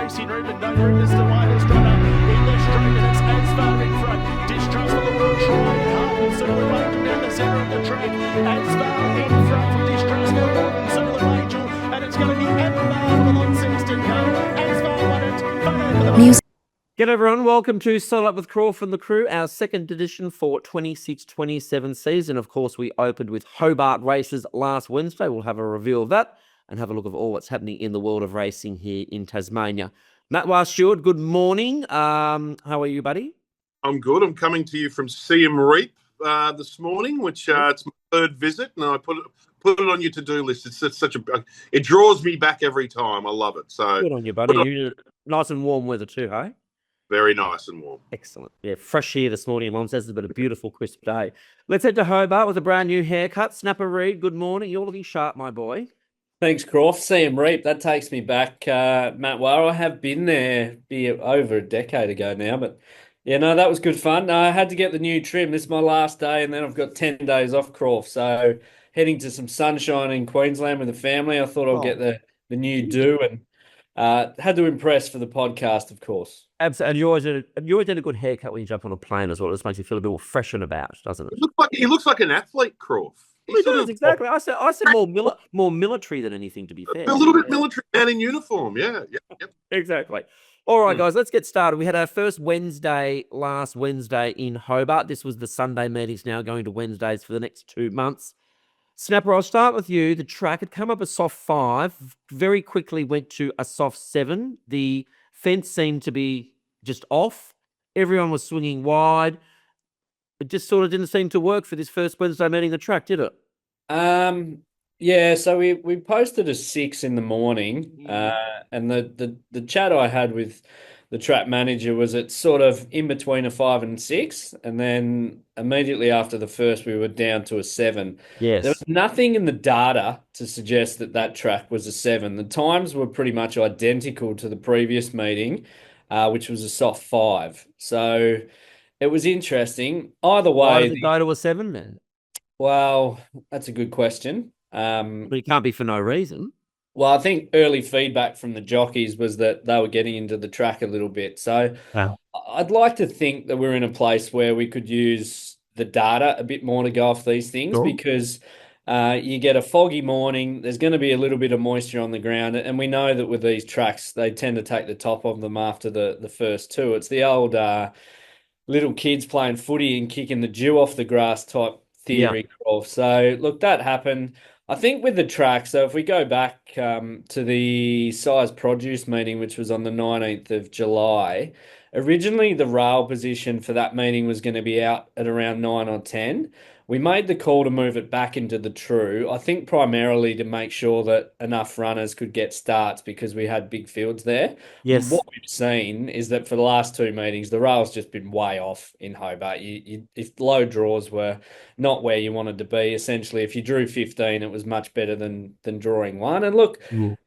Racing Ruben Dover in this the widest runner. In the straight and it's as far in front. Distrust for the world trying hard and Solar Angel down the centre of the track. As far in front from Distrust for the world and Solar Angel. And it's going to be at the bar for the long Sexton Cup. As far won it. For the music. G'day everyone, welcome to Saddle Up with Crawf and the crew, our second edition for 26-27 season. Of course, we opened with Hobart races last Wednesday. We'll have a review of that and have a look at all that's happening in the world of racing here in Tasmania. Matt Stewart, good morning. How are you, buddy? I'm good. I'm coming to you from Siem Reap this morning, which it's my third visit, and I put it on your to-do list. It's such a it draws me back every time. I love it. So good on you, buddy. You're nice and warm weather too, hey? Very nice and warm. Excellent. Yeah, fresh here this morning. Mom says it's been a beautiful, crisp day. Let's head to Hobart with a brand new haircut. Snapper Reed, good morning. You're looking sharp, my boy. Thanks, Crawf. Siem Reap. That takes me back, Matt Ware. I have been there over a decade ago now, but yeah, no, that was good fun. I had to get the new trim. This is my last day, and then I've got 10 days off, Crawf. So heading to some sunshine in Queensland with the family. I thought I'd get the new do and had to impress for the podcast, of course. Absolutely. And you always get a good haircut when you jump on a plane as well. It just makes you feel a bit more fresh and about, doesn't it? He looks like an athlete, Crawf. He does, exactly. I said more military than anything, to be fair. A little bit military man in uniform, yeah. Yep. Exactly. All right, guys, let's get started. We had our first Wednesday last Wednesday in Hobart. This was the Sunday meetings, now going to Wednesdays for the next 2 months. Snapper, I'll start with you. The track had come up a soft 5, very quickly went to a soft 7. The fence seemed to be just off. Everyone was swinging wide. It just sort of didn't seem to work for this first Wednesday meeting the track, did it? Yeah, so we posted a 6 in the morning, and the chat I had with the track manager was it's sort of in between a 5 and 6, and then immediately after the first we were down to a 7. Yes. There was nothing in the data to suggest that track was a 7. The times were pretty much identical to the previous meeting, which was a soft 5. So it was interesting. Either way, why did it go to a 7 then? Well, that's a good question. But it can't be for no reason. Well, I think early feedback from the jockeys was that they were getting into the track a little bit. So I'd like to think that we're in a place where we could use the data a bit more to go off these things, because you get a foggy morning, there's going to be a little bit of moisture on the ground, and we know that with these tracks, they tend to take the top of them after the first two. It's the old little kids playing footy and kicking the dew off the grass type theory. Yeah. So, look, that happened. I think with the track, so if we go back to the size produce meeting, which was on the 19th of July, originally the rail position for that meeting was going to be out at around 9 or 10. We made the call to move it back into the true, I think primarily to make sure that enough runners could get starts because we had big fields there. Yes. What we've seen is that for the last 2 meetings, the rail's just been way off in Hobart. If low draws were not where you wanted to be, essentially, if you drew 15, it was much better than drawing 1. And look,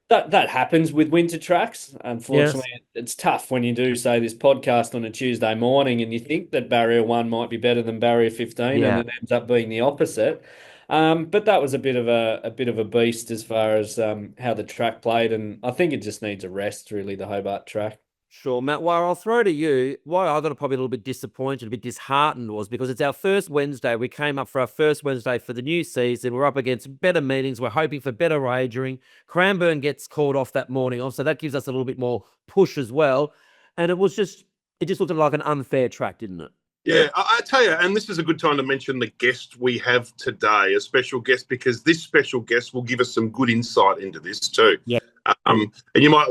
that happens with winter tracks. Unfortunately, It's tough when you do, say, this podcast on a Tuesday morning and you think that barrier 1 might be better than barrier 15 and it ends up being the opposite. But that was a bit of a beast as far as how the track played, and I think it just needs a rest, really, the Hobart track. Sure, Matt. Why I'll throw to you. Why I got probably a little bit disappointed, a bit disheartened was because it's our first Wednesday. We came up for our first Wednesday for the new season. We're up against better meetings. We're hoping for better wagering. Cranbourne gets called off that morning off, so that gives us a little bit more push as well. And it just looked like an unfair track, didn't it? Yeah, I tell you, and this is a good time to mention the guest we have today, a special guest, because this special guest will give us some good insight into this too. Yeah. And you might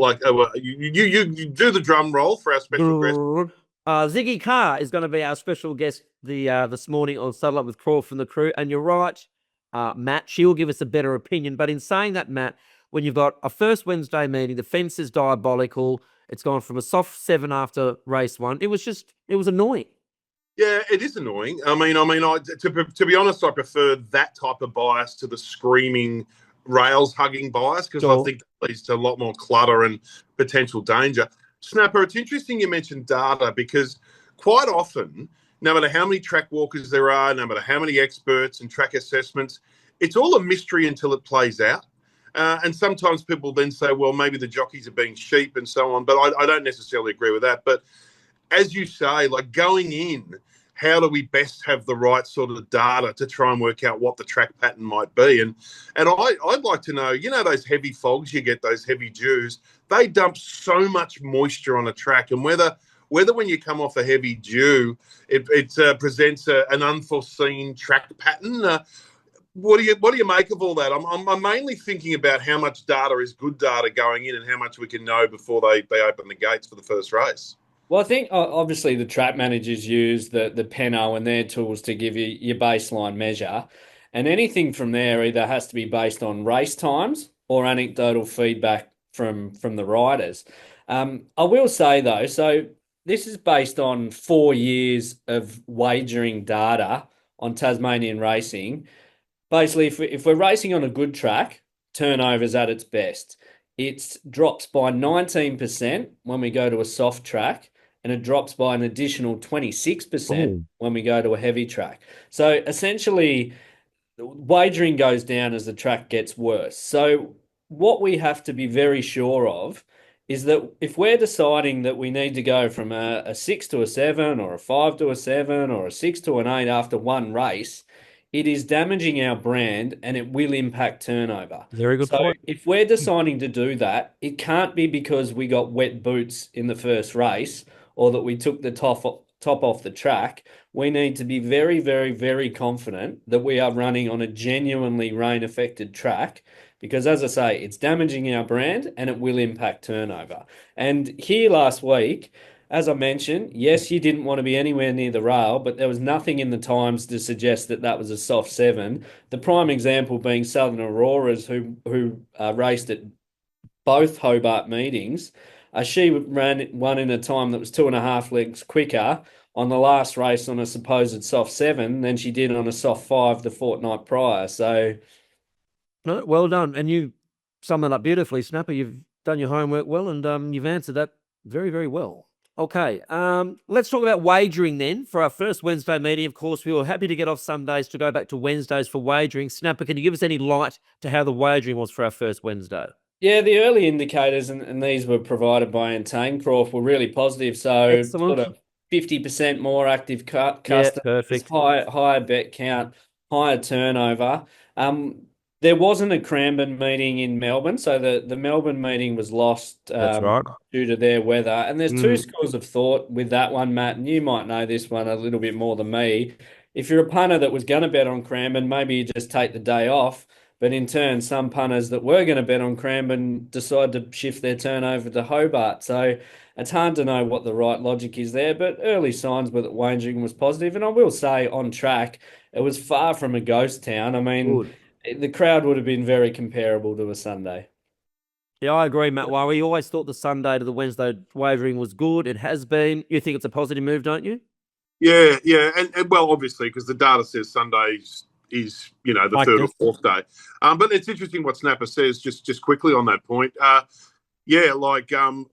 you do the drum roll for our special guest. Ziggy Carr is going to be our special guest this morning on Saddle Up with Crawf and the crew. And you're right, Matt, she will give us a better opinion. But in saying that, Matt, when you've got a first Wednesday meeting, the fence is diabolical. It's gone from a soft 7 after race 1. It was annoying. Yeah, it is annoying. I mean, to be honest, I prefer that type of bias to the screaming rails hugging bias, because I think that leads to a lot more clutter and potential danger. Snapper, it's interesting you mentioned data, because quite often, no matter how many track walkers there are, no matter how many experts and track assessments, it's all a mystery until it plays out. And sometimes people then say, well, maybe the jockeys are being sheep and so on. But I don't necessarily agree with that. But as you say, like going in, how do we best have the right sort of data to try and work out what the track pattern might be? And I'd like to know, those heavy fogs you get, those heavy dews, they dump so much moisture on a track, and whether when you come off a heavy dew, it presents an unforeseen track pattern. What do you make of all that? I'm mainly thinking about how much data is good data going in and how much we can know before they open the gates for the first race. Well, I think obviously the track managers use the Peno and their tools to give you your baseline measure, and anything from there either has to be based on race times or anecdotal feedback from the riders. I will say though, so this is based on 4 years of wagering data on Tasmanian racing. Basically, if we're racing on a good track, turnover's at its best. It drops by 19% when we go to a soft track, and it drops by an additional 26% when we go to a heavy track. So essentially, wagering goes down as the track gets worse. So what we have to be very sure of is that if we're deciding that we need to go from a 6 to a 7 or a 5 to a 7 or a 6 to an 8 after one race, it is damaging our brand and it will impact turnover. Very good point. If we're deciding to do that, it can't be because we got wet boots in the first race or that we took the top off the track. We need to be very, very, very confident that we are running on a genuinely rain-affected track because, as I say, it's damaging our brand and it will impact turnover. And here last week, as I mentioned, yes, you didn't want to be anywhere near the rail, but there was nothing in the times to suggest that that was a soft 7. The prime example being Southern Auroras, who raced at both Hobart meetings. She won in a time that was 2.5 legs quicker on the last race on a supposed soft 7 than she did on a soft 5 the fortnight prior. So, no, well done, and you summed it up beautifully, Snapper. You've done your homework well, and you've answered that very, very well. Okay, let's talk about wagering then. For our first Wednesday meeting, of course, we were happy to get off Sundays to go back to Wednesdays for wagering. Snapper, can you give us any light to how the wagering was for our first Wednesday? Yeah, the early indicators, and these were provided by Entain Crawf, were really positive. So Excellent. sort of 50% more active customers, Yeah, perfect. higher bet count, higher turnover. There wasn't a Cranbourne meeting in Melbourne, so the Melbourne meeting was lost That's right. due to their weather. And there's two schools of thought with that one, Matt, and you might know this one a little bit more than me. If you're a punter that was going to bet on Cranbourne, maybe you just take the day off. But in turn, some punters that were going to bet on Cranbourne decide to shift their turnover to Hobart. So it's hard to know what the right logic is there, but early signs were that wagering was positive. And I will say on track, it was far from a ghost town. I mean, the crowd would have been very comparable to a Sunday. Yeah, I agree, Matt. Well, we always thought the Sunday to the Wednesday wagering was good. It has been. You think it's a positive move, don't you? Yeah. And well, obviously, because the data says Sundays is, the Like third this. or fourth day. But it's interesting what Snapper says, just quickly on that point.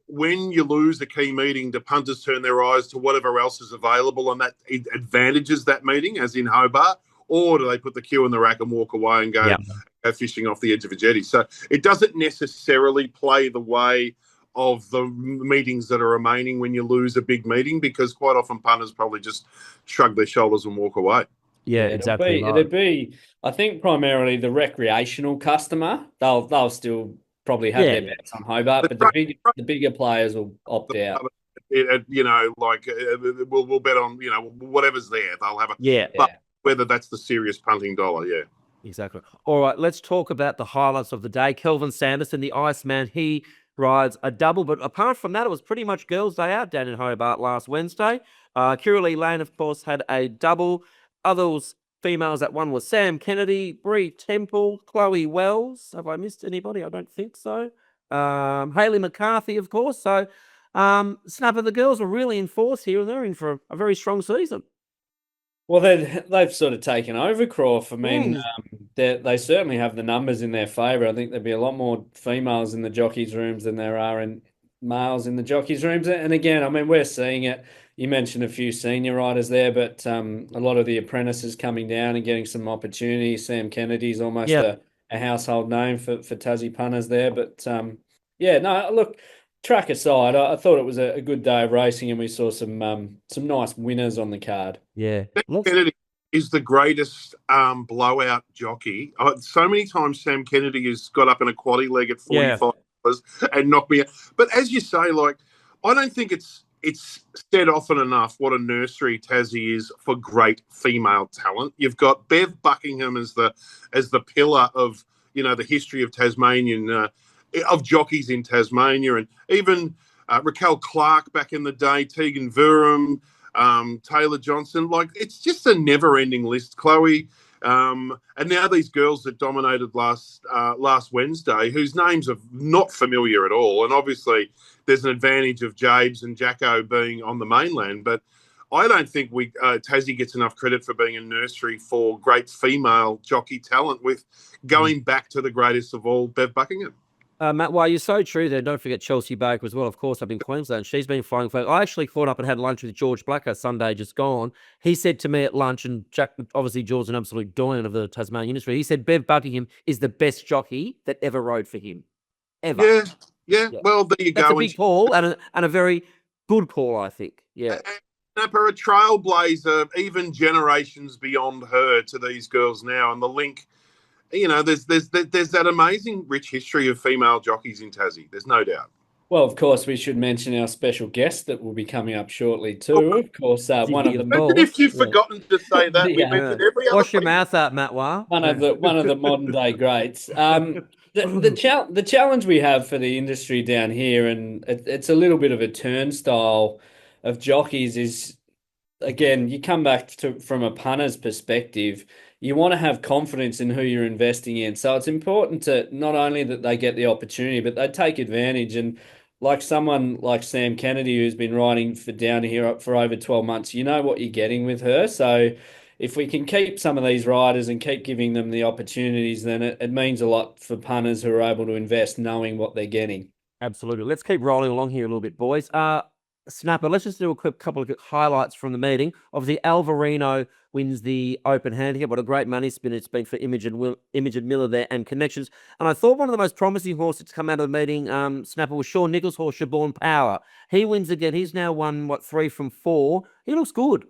When you lose a key meeting, do punters turn their eyes to whatever else is available and that advantages that meeting, as in Hobart? Or do they put the cue in the rack and walk away and go fishing off the edge of a jetty? So it doesn't necessarily play the way of the meetings that are remaining when you lose a big meeting, because quite often punters probably just shrug their shoulders and walk away. Yeah, exactly. It'd be, I think, primarily the recreational customer. They'll still probably have their bets on Hobart, but the bigger players will opt out. We'll bet on whatever's there. They'll have but whether that's the serious punting dollar, exactly. All right, let's talk about the highlights of the day. Kelvin Sanderson, the Iceman, he rides a double, but apart from that, it was pretty much girls' day out down in Hobart last Wednesday. Kiralee Lane, of course, had a double. Others, females that won was Sam Kennedy, Bree Temple, Chloe Wells. Have I missed anybody? I don't think so. Hayley McCarthy, of course. So, Snapper, the girls were really in force here, and they're in for a very strong season. Well, they've sort of taken over Crawf. I mean, they certainly have the numbers in their favour. I think there'd be a lot more females in the jockeys' rooms than there are in males in the jockeys' rooms. And again, I mean, we're seeing it. You mentioned a few senior riders there, but a lot of the apprentices coming down and getting some opportunities. Sam Kennedy's almost a a household name for Tassie punters there. But yeah, no, look, track aside, I thought it was a good day of racing, and we saw some nice winners on the card. Yeah. Sam Kennedy is the greatest blowout jockey. So many times Sam Kennedy has got up in a quaddy leg at 45 and knocked me out. But as you say, like, I don't think it's said often enough what a nursery Tassie is for great female talent. You've got Bev Buckingham as the pillar of, you know, the history of Tasmanian of jockeys in Tasmania, and even Raquel Clark back in the day, Tegan Vurum, Taylor Johnson. Like, it's just a never-ending list, Chloe. And now these girls that dominated last Wednesday, whose names are not familiar at all. And obviously there's an advantage of Jabes and Jacko being on the mainland, but I don't think Tassie gets enough credit for being a nursery for great female jockey talent, with going back to the greatest of all, Bev Buckingham. Matt, while you're so true there, don't forget Chelsea Baker as well, of course, up in Queensland. She's been flying flag. I actually caught up and had lunch with George Blacker Sunday just gone. He said to me at lunch, and Jack, obviously George's an absolute doyen of the Tasmanian industry, he said Bev Buckingham is the best jockey that ever rode for him. Ever. Yeah. Well, there you That's go. a big call and a very good call, I think. Yeah. Snapper, a trailblazer, even generations beyond her to these girls now, and the link. You know, there's that amazing rich history of female jockeys in Tassie. There's no doubt. Well, of course, we should mention our special guest that will be coming up shortly too. Of course, one of the. Imagine if you've forgotten to say that. We mentioned every other. Wash your mouth out, Matt. One of the modern day greats. The challenge we have for the industry down here, and it's a little bit of a turnstile of jockeys, is, again, you come back from a punter's perspective. You want to have confidence in who you're investing in. So it's important to not only that they get the opportunity, but they take advantage. And like someone like Sam Kennedy, who's been riding for down here for over 12 months, you know what you're getting with her. So if we can keep some of these riders and keep giving them the opportunities, then it means a lot for punters who are able to invest knowing what they're getting. Absolutely. Let's keep rolling along here a little bit, boys. Snapper, let's just do a quick couple of highlights from the meeting. Obviously, Alvarino wins the open handicap. What a great money spin it's been for Imogen Miller there and Connections. And I thought one of the most promising horses to come out of the meeting, Snapper, was Sean Nichols' horse, Shaborn Power. He wins again. He's now won, 3 from 4. He looks good.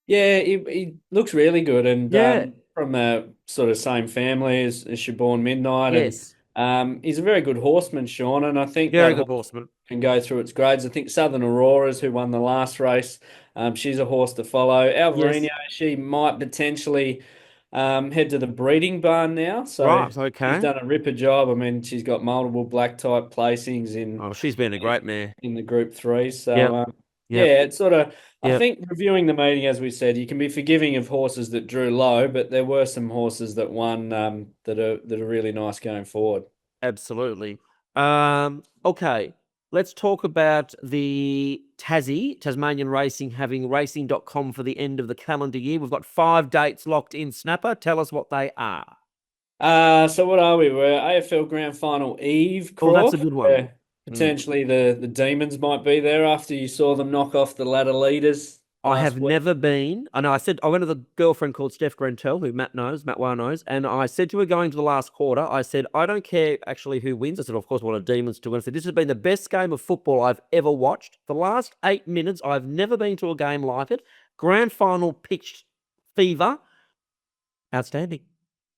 Yeah, he looks really good. And from the sort of same family as Shaborn Midnight. Yes. And he's a very good horseman, Sean. And I think very good horseman. Can go through its grades. I think Southern Auroras, who won the last race, she's a horse to follow. Alvarino, she might potentially head to the breeding barn now. So okay. She's done a ripper job. I mean, she's got multiple black type placings in. Oh, she's been a great mare in the Group 3. So it's sort of. I think reviewing the meeting, as we said, you can be forgiving of horses that drew low, but there were some horses that won that are really nice going forward. Absolutely. Okay. Let's talk about the Tasmanian Racing, having racing.com for the end of the calendar year. We've got 5 dates locked in, Snapper. Tell us what they are. So what are we? We're AFL Grand Final Eve, Crawf. Oh, that's a good one. Potentially the Demons might be there after you saw them knock off the ladder leaders. I have never been. I know. I went to the girlfriend called Steph Grentel, who Matt Wah knows, and I said to her going to the last quarter, I said, I don't care actually who wins. I said, of course, I want the Demons to win. I said, this has been the best game of football I've ever watched. The last 8 minutes, I've never been to a game like it. Grand final pitched fever. Outstanding.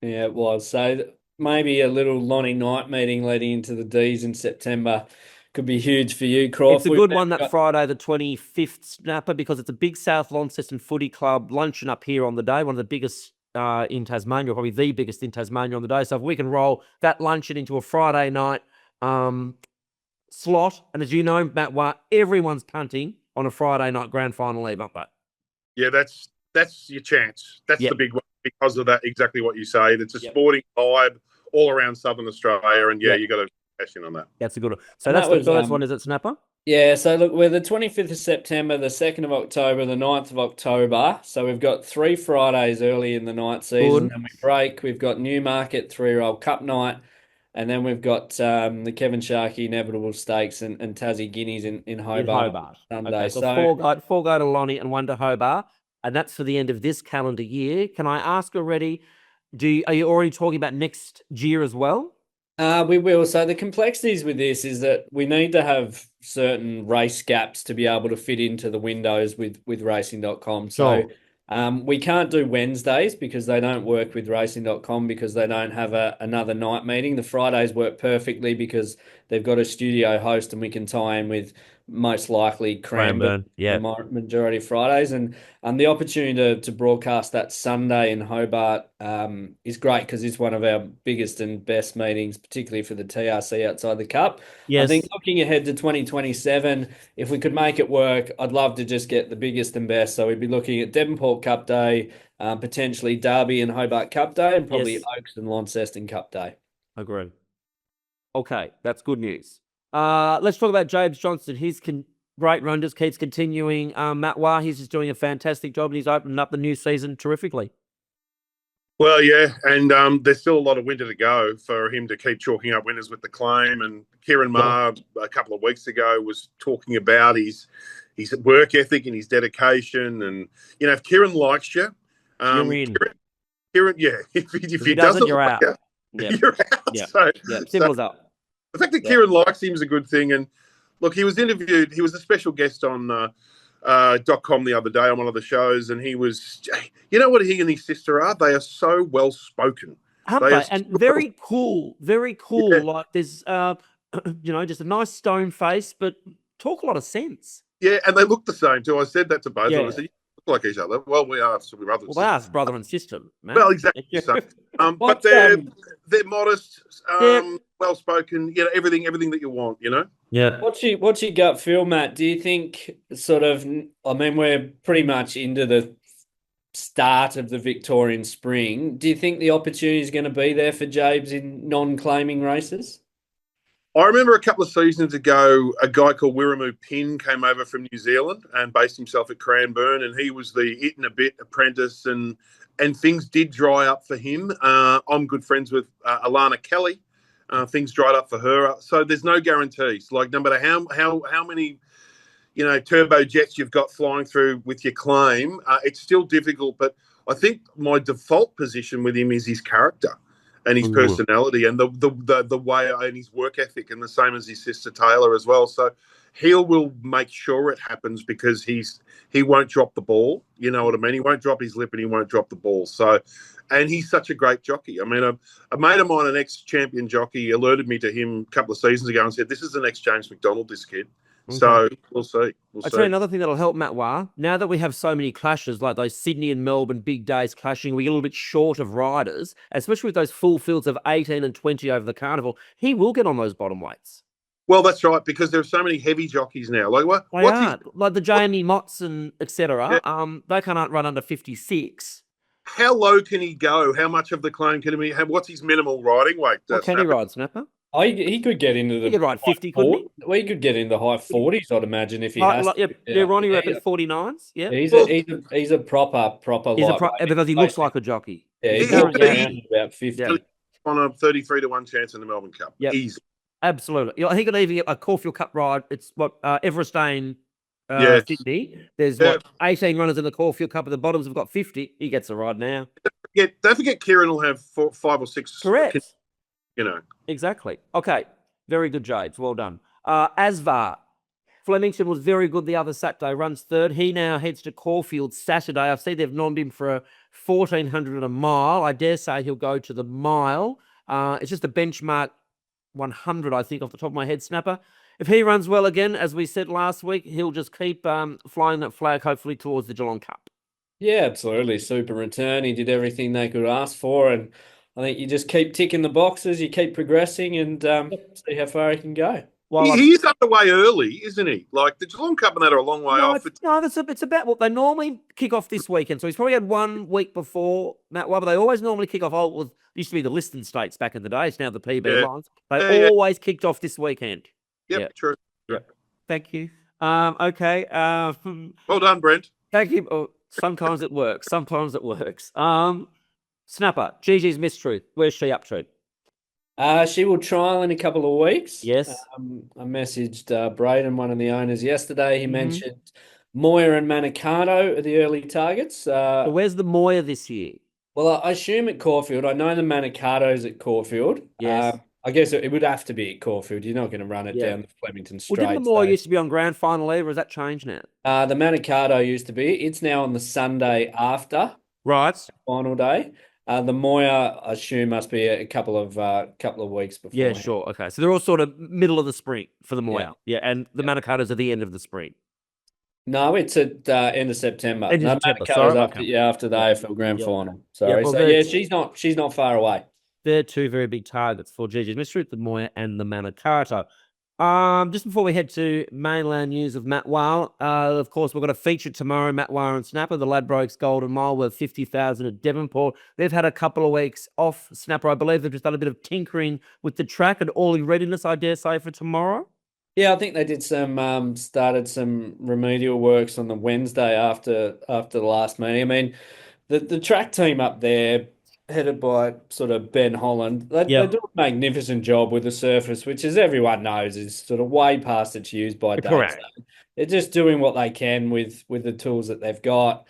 Yeah, it was. So maybe a little Lonnie Knight meeting leading into the D's in September could be huge for you, Crawf. It's a good one that Friday, the 25th, Snapper, because it's a big South Launceston Footy Club luncheon up here on the day, one of the biggest in Tasmania, or probably the biggest in Tasmania on the day. So if we can roll that luncheon into a Friday night slot, and as you know, Matt Watt, everyone's punting on a Friday night grand final eve, aren't they? Yeah, that's your chance. That's the big one because of that, exactly what you say. It's a sporting vibe all around Southern Australia, and you got to cash in on that. That's a good one. So that's the first one, is it, Snapper? Yeah, so look, we're the 25th of September, the 2nd of October, the 9th of October. So we've got 3 Fridays early in the night season, and we break. We've got Newmarket 3-year-old Cup night, and then we've got the Kevin Sharkey Inevitable Stakes and Tassie Guineas in Hobart. Sunday. Okay, so 4 go to Lonnie and 1 to Hobart, and that's for the end of this calendar year. Can I ask already, Are you already talking about next year as well? We will. So the complexities with this is that we need to have certain race gaps to be able to fit into the windows with racing.com. So we can't do Wednesdays because they don't work with racing.com because they don't have another night meeting. The Fridays work perfectly because they've got a studio host and we can tie in with most likely Cranbourne yeah. the majority of Fridays. And the opportunity to broadcast that Sunday in Hobart is great because it's one of our biggest and best meetings, particularly for the TRC outside the Cup. Yes. I think looking ahead to 2027, if we could make it work, I'd love to just get the biggest and best. So we'd be looking at Devonport Cup Day, potentially Derby and Hobart Cup Day, and probably Oaks and Launceston Cup Day. Agreed. Okay, that's good news. Let's talk about James Johnson. His great run just keeps continuing. Matt Wah, he's just doing a fantastic job and he's opened up the new season terrifically. Well, yeah, and there's still a lot of winter to go for him to keep chalking up winners with the claim. And Kieran Maher, a couple of weeks ago, was talking about his work ethic and his dedication. And, if Kieran likes you, you're in. Kieran, yeah, if he doesn't, you're out. You're out. Yep. So, simple as that. The fact that Kieran likes him is a good thing. And look, he was interviewed. He was a special guest on .com the other day on one of the shows, and he was. You know what he and his sister are? They are so well spoken. And very cool. Very cool. Yeah. Like there's, just a nice stone face, but talk a lot of sense. Yeah, and they look the same too. I said that to both of them. I said, like each other. Well, we are brothers. Well, that's brother and sister, man. Well, exactly. So, but they're modest, well spoken. Everything that you want. Yeah. What's your gut feel, Matt? Do you think we're pretty much into the start of the Victorian spring. Do you think the opportunity is going to be there for Jabes in non-claiming races? I remember a couple of seasons ago, a guy called Wirramu Pin came over from New Zealand and based himself at Cranbourne, and he was the it and a bit apprentice, and things did dry up for him. I'm good friends with Alana Kelly. Things dried up for her, so there's no guarantees. Like no matter how many turbo jets you've got flying through with your claim, it's still difficult. But I think my default position with him is his character and his personality and the way and his work ethic, and the same as his sister Taylor as well. So he will make sure it happens because he won't drop the ball. You know what I mean? He won't drop his lip and he won't drop the ball. So, and he's such a great jockey. I mean, a mate of mine, an ex-champion jockey, alerted me to him a couple of seasons ago and said, "This is the next James McDonald, this kid." Okay. So we'll see. I'll tell you another thing that'll help Matt Wah. Now that we have so many clashes, like those Sydney and Melbourne big days clashing, we get a little bit short of riders, especially with those full fields of 18 and 20 over the carnival. He will get on those bottom weights. Well, that's right, because there are so many heavy jockeys now. Like like the Jamie Motts and etc. Yeah. They can't run under 56. How low can he go? How much of the claim can he have? What's his minimal riding weight? What can he ride, Snapper? Oh, he could get into the. He could ride 50, couldn't he? Well, he could get in the high 40s, I'd imagine, if he has. Ronnie reckons 49s. Yeah, he's a proper. Because he looks like a jockey. Yeah, he's about 50. Yeah. On a 33 to 1 chance in the Melbourne Cup. Yep. Easy. Absolutely. He could even get a Caulfield Cup ride. It's Everestane, Sydney. There's 18 runners in the Caulfield Cup, and the bottoms have got 50. He gets a ride now. Don't forget Kieran will have 5 or 6. Correct. Exactly. Okay. Very good, Jades. Well done. Asvar. Flemington was very good the other Saturday, runs third. He now heads to Caulfield Saturday. I see they've nommed him for a 1,400 a mile. I dare say he'll go to the mile. It's just a benchmark 100, I think, off the top of my head, Snapper. If he runs well again, as we said last week, he'll just keep flying that flag, hopefully, towards the Geelong Cup. Yeah, absolutely. Super return. He did everything they could ask for, and I think you just keep ticking the boxes, you keep progressing, and see how far he can go. Well, he's underway early, isn't he? Like the Geelong Cup and that are a long way off. It's about what they normally kick off this weekend. So he's probably had 1 week before Matt Wah, but they always normally kick off. It used to be the Liston States back in the day. It's now the PB lines. They always kicked off this weekend. Yep, true. Yep. Thank you. Okay. Well done, Brent. Thank you. Oh, sometimes it works. Snapper, Gigi's Mistruth. Where's she up to? She will trial in a couple of weeks. Yes. I messaged Braden, one of the owners, yesterday. He mentioned Moya and Manicano are the early targets. So where's the Moya this year? Well, I assume at Caulfield. I know the Manicato's at Caulfield. Yes. I guess it would have to be at Caulfield. You're not going to run it Yeah. down the Flemington Well, didn't the Straight. Moore used to be on grand final eve, or has that changed now? The Manicato used to be. It's now on the Sunday after Right. final day. The Moya, I assume, must be a couple of weeks before. Yeah, sure. Okay. So they're all sort of middle of the spring for the Moya. Yeah. Yeah. And the Manicato's at the end of the spring. No, it's at end of September. End of No, September, Manicato's sorry. after Okay. after the Yeah. AFL Grand Yeah. Final. Sorry. well, So they're- she's not far away. They're two very big targets for Gigi's Mystery, the Moya and the Manicato. Just before we head to mainland news of Matt Weil, of course, we've got a feature tomorrow, Matt Weil and Snapper, the Ladbrokes Golden Mile worth 50,000 at Devonport. They've had a couple of weeks off, Snapper. I believe they've just done a bit of tinkering with the track and all in readiness, I dare say, for tomorrow. Yeah, I think they did started some remedial works on the Wednesday after the last meeting. I mean, the track team up there, headed by sort of Ben Holland, they do a magnificent job with the surface, which, as everyone knows, is sort of way past its use by date. Correct. So they're just doing what they can with the tools that they've got.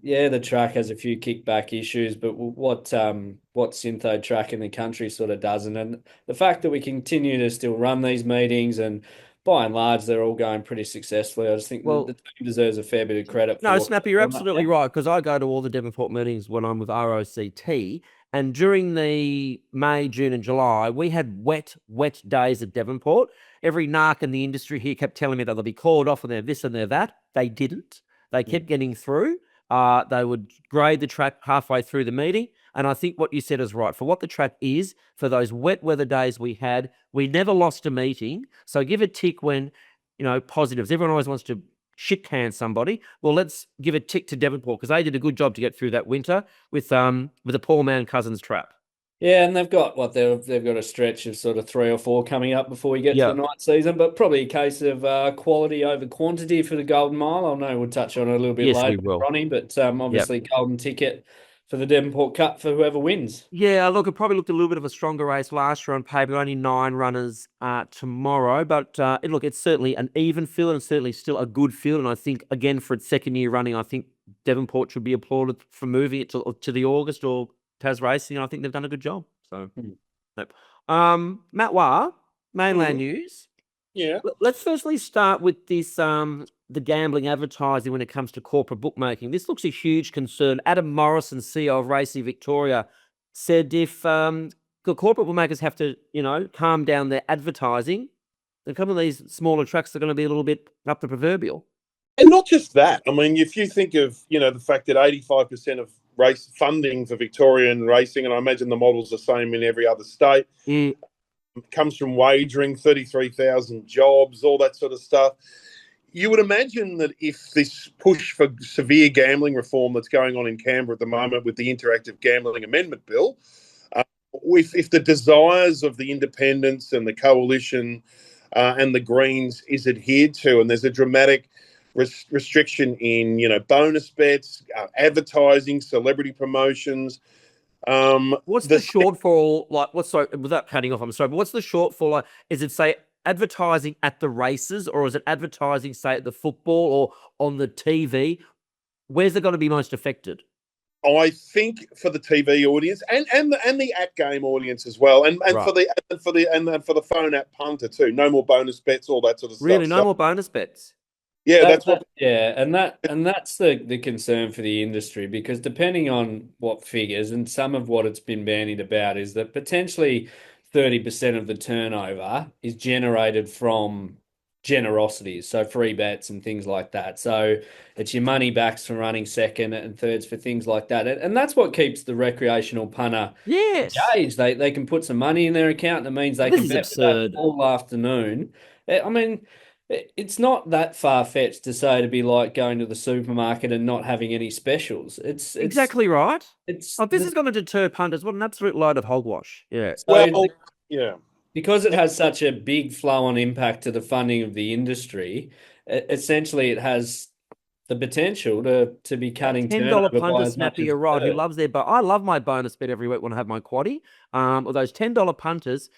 The track has a few kickback issues, but what Syntho track in the country sort of doesn't. And the fact that we continue to still run these meetings, and by and large, they're all going pretty successfully. I just think the team deserves a fair bit of credit. No, Snappy, you're absolutely right, because I go to all the Devonport meetings when I'm with ROCT, and during the May, June and July, we had wet days at Devonport. Every narc in the industry here kept telling me that they'll be called off and they're this and they're that. They didn't. They kept getting through. They would grade the track halfway through the meeting. And I think what you said is right. For what the track is, for those wet weather days we had, we never lost a meeting. So give a tick when, positives. Everyone always wants to shit can somebody. Well, let's give a tick to Devonport, because they did a good job to get through that winter with a poor man Cousins trap. Yeah, and they've got a stretch of sort of 3 or 4 coming up before we get to the night season, but probably a case of quality over quantity for the Golden Mile. I know we'll touch on it a little bit later, Ronnie, but obviously golden ticket for the Devonport Cup for whoever wins. Yeah, look, it probably looked a little bit of a stronger race last year on paper. Only 9 runners tomorrow, but it's certainly an even field and certainly still a good field. And I think, again, for its second year running, I think Devonport should be applauded for moving it to the August or Tas Racing. I think they've done a good job. So, Matt Wah, mainland news. Yeah. Let's firstly start with this, the gambling advertising when it comes to corporate bookmaking. This looks a huge concern. Adam Morrison, CEO of Racing Victoria, said if the corporate bookmakers have to, calm down their advertising, a couple of these smaller tracks are going to be a little bit up the proverbial. And not just that. I mean, if you think of, the fact that 85% of race funding for Victorian racing, and I imagine the model's the same in every other state, comes from wagering, 33,000 jobs, all that sort of stuff. You would imagine that if this push for severe gambling reform that's going on in Canberra at the moment with the Interactive Gambling Amendment Bill, if the desires of the independents and the coalition and the Greens is adhered to, and there's a dramatic restriction in, bonus bets, advertising, celebrity promotions. What's the shortfall like? Without cutting off, I'm sorry, but what's the shortfall like? Is it, say, advertising at the races, or is it advertising, say, at the football or on the TV? Where's it going to be most affected? I think for the TV audience and the at game audience as well, and right. for the phone app punter too. No more bonus bets, all that sort of stuff. Really, no more bonus bets. Yeah, and that's the concern for the industry, because depending on what figures, and some of what it's been bandied about is that potentially 30% of the turnover is generated from generosities, so free bets and things like that. So it's your money backs for running second and thirds for things like that, and that's what keeps the recreational punter engaged. They can put some money in their account. That means they can bet all afternoon. I mean, it's not that far-fetched to say to be like going to the supermarket and not having any specials. It's exactly right. This is going to deter punters. What an absolute load of hogwash. Yeah. Because it has such a big flow-on impact to the funding of the industry, essentially it has the potential to be cutting $10 punter, Snappy, you're right, who loves their I love my bonus bet every week when I have my quaddie. Or those $10 punters,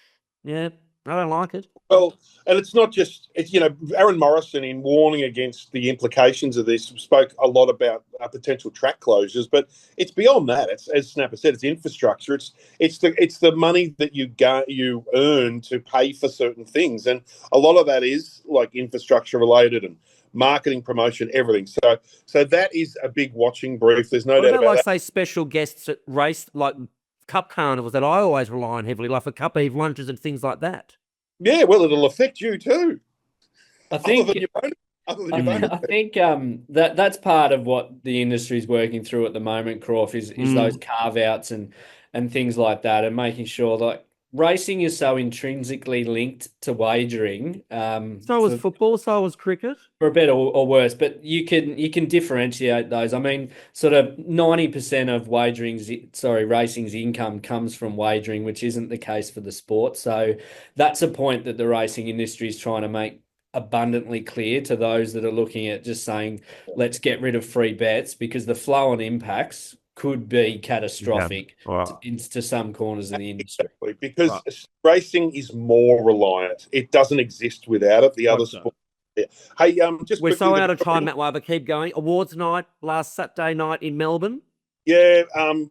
I don't like it. Well, and it's not just, it's, Aaron Morrison, in warning against the implications of this, spoke a lot about potential track closures, but it's beyond that. It's, as Snapper said, it's infrastructure. It's the money that you earn to pay for certain things, and a lot of that is like infrastructure related and marketing, promotion, everything. So that is a big watching brief. There's no What doubt about about like that. say special guests at race like cup carnivals that I always rely on heavily, like for cup eve lunches and things like that? Yeah, well, it'll affect you too. I think Other than your bonus. I think that's part of what the industry is working through at the moment, Crawf, is those carve outs and things like that, and making sure that racing is so intrinsically linked to wagering. So was football, so was cricket. For better or worse, but you can differentiate those. I mean, sort of 90% of racing's income comes from wagering, which isn't the case for the sport. So that's a point that the racing industry is trying to make abundantly clear to those that are looking at just saying, let's get rid of free bets, because the flow and impacts could be catastrophic to some corners of the industry. Exactly, because racing is more reliant. It doesn't exist without it. The other sport. Yeah. Hey, just we're quickly, so out of time, Matt Weber. Keep going. Awards night last Saturday night in Melbourne. Yeah,